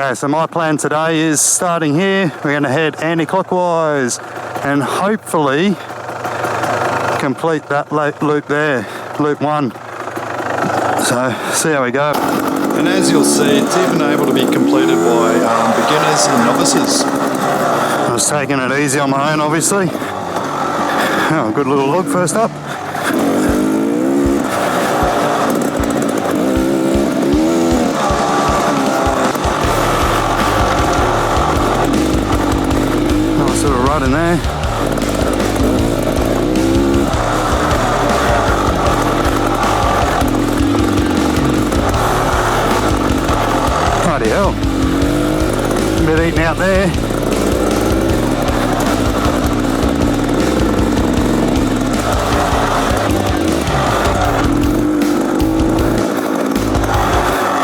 Okay, so my plan today is starting here, we're going to head anti-clockwise and hopefully complete that loop there, loop 1. So, see how we go. And as you'll see, it's even able to be completed by beginners and novices. I was taking it easy on my own, obviously. Oh, good little log first up. Nice little rut in there. Bloody hell. A bit eaten out there.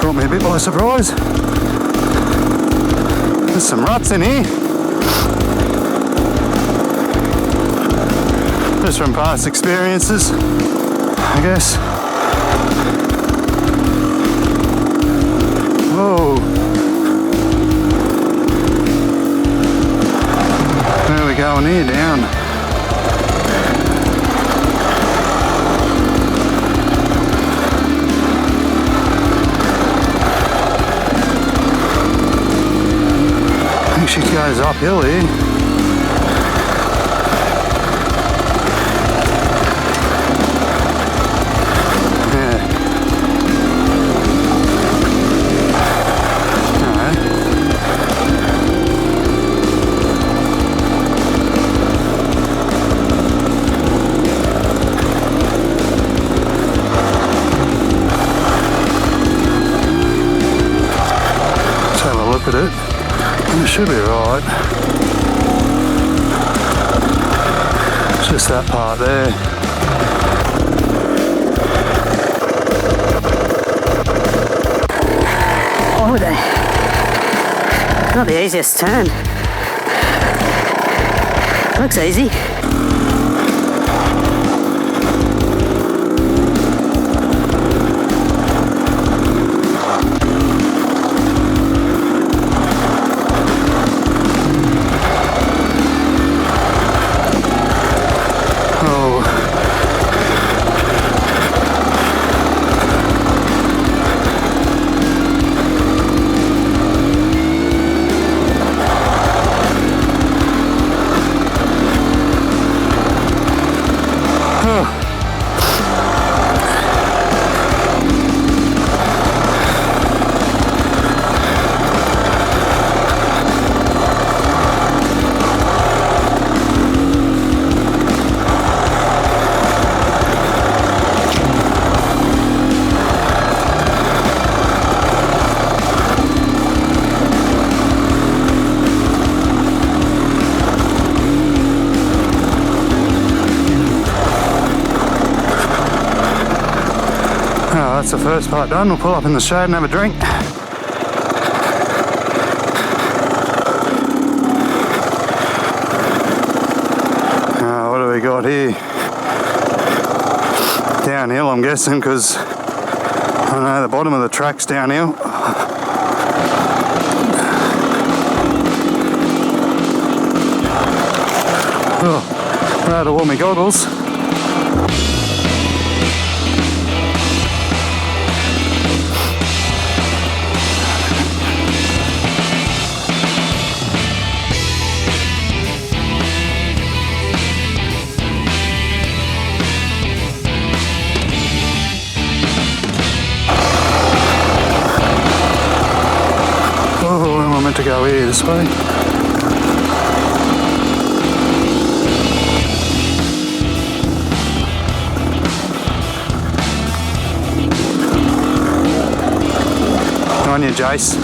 Caught me a bit by surprise. There's some ruts in here. Just from past experiences, I guess. Whoa. Where are we going here? Down. I think she goes uphill here. Look at it, and it should be right. It's just that part there. Oh, not the easiest turn. Looks easy. Oh, that's the first part done. We'll pull up in the shade and have a drink. What do we got here? Downhill, I'm guessing, because I know the bottom of the track's downhill. Oh, I had to wear my goggles. To go here this way. On you, Jace.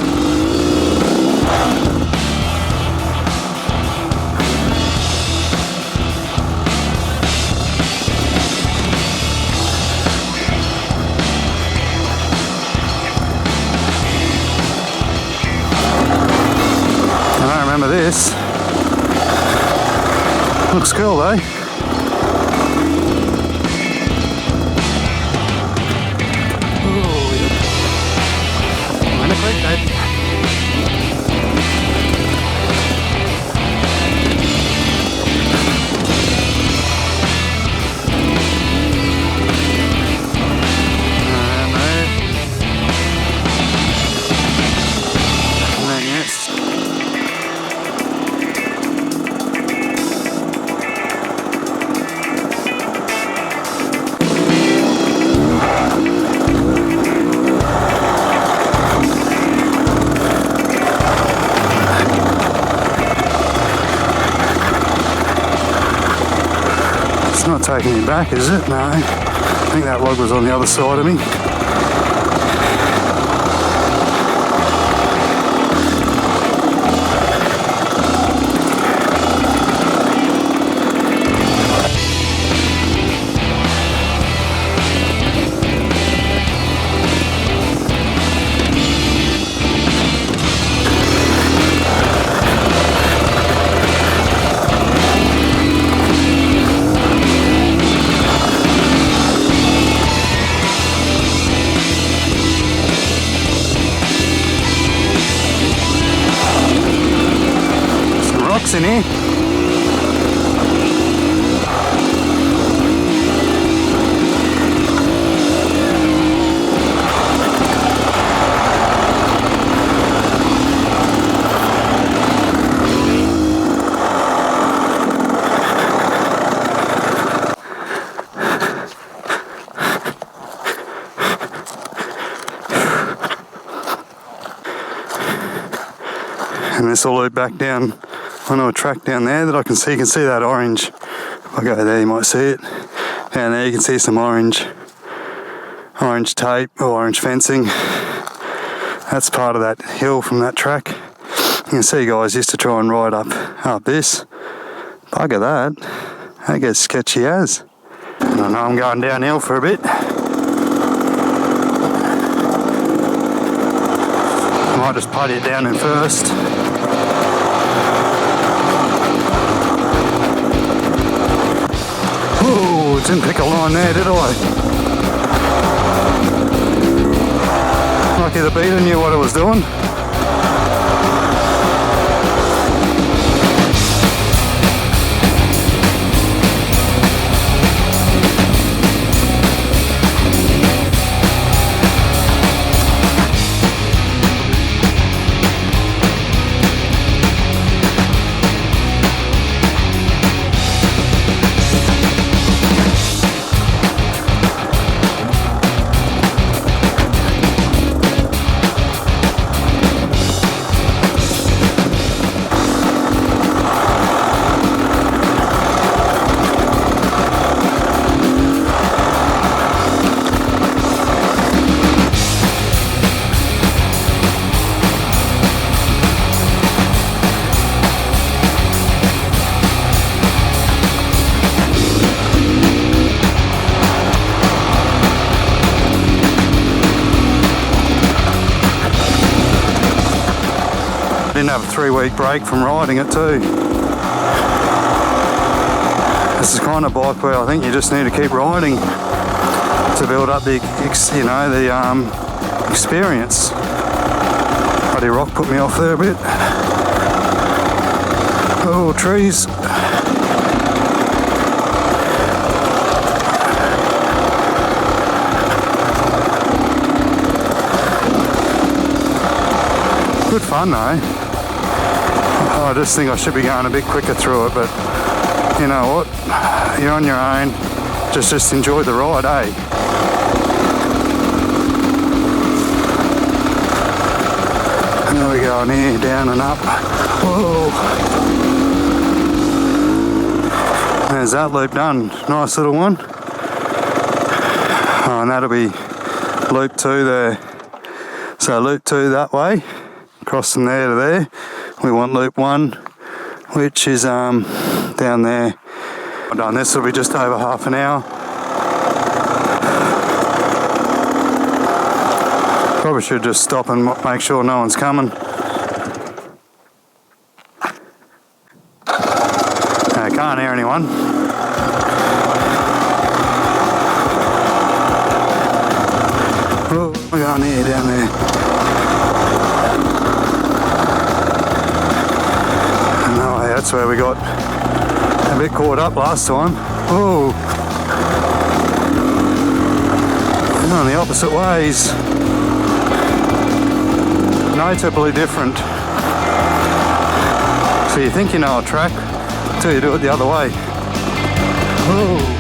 This looks cool though. Ooh, yeah. I'm in a quick, taking me back, is it? No. I think that log was on the other side of me. In here. And this will loop back down onto a track down there that I can see. You can see that orange. If I go there, you might see it. Down there, you can see some orange tape or orange fencing. That's part of that hill from that track. You can see guys used to try and ride up this. Bugger that. That gets sketchy as. And I know I'm going downhill for a bit. I might just putty it down in first. Oh, didn't pick a line there, did I? Lucky the beater knew what it was doing. Didn't have a 3-week break from riding it too. This is kind of bike where I think you just need to keep riding to build up the experience. Bloody rock put me off there a bit. Oh, trees. Good fun though. I just think I should be going a bit quicker through it, but you know what? You're on your own. Just enjoy the ride, eh? And there we go, in here, down and up. Whoa! There's that loop done. Nice little one. Oh, and that'll be loop 2 there. So loop 2 that way. Across from there to there. We want loop 1, which is down there. I've done this, will be just over half an hour. Probably should just stop and make sure no one's coming. I can't hear anyone. Oh, we're going here, down there. That's where we got a bit caught up last time. Oh, on the opposite ways. Notably different. So you think you know a track until you do it the other way. Oh.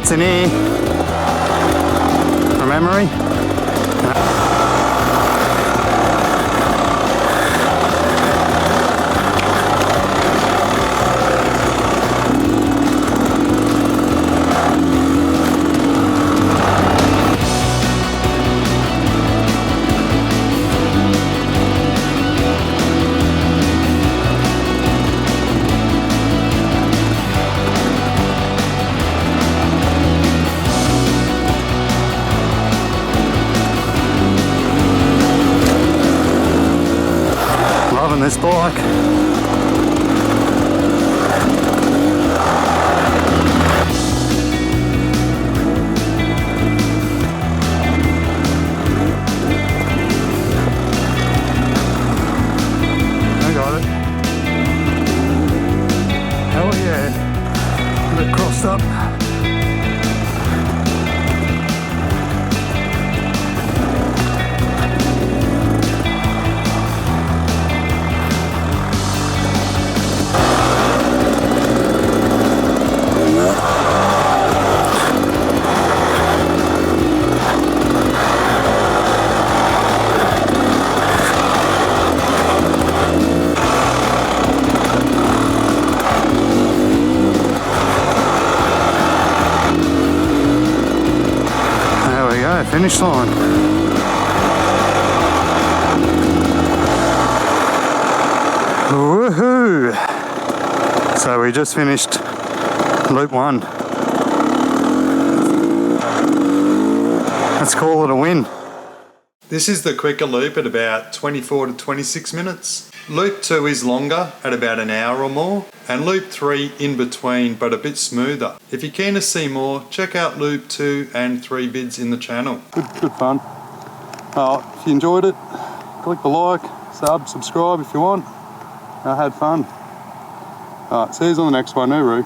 what's in here from memory. Loving this bike. I got it. Hell yeah. A bit crossed up. Finish line. Woohoo! So we just finished loop 1. Let's call it a win. This is the quicker loop at about 24 to 26 minutes. Loop 2 is longer at about an hour or more, and loop 3 in between but a bit smoother. If you're keen to see more, check out loop 2 and 3 vids in the channel. Good fun. If you enjoyed it, click the like, subscribe if you want. I had fun. See you on the next one, Uru.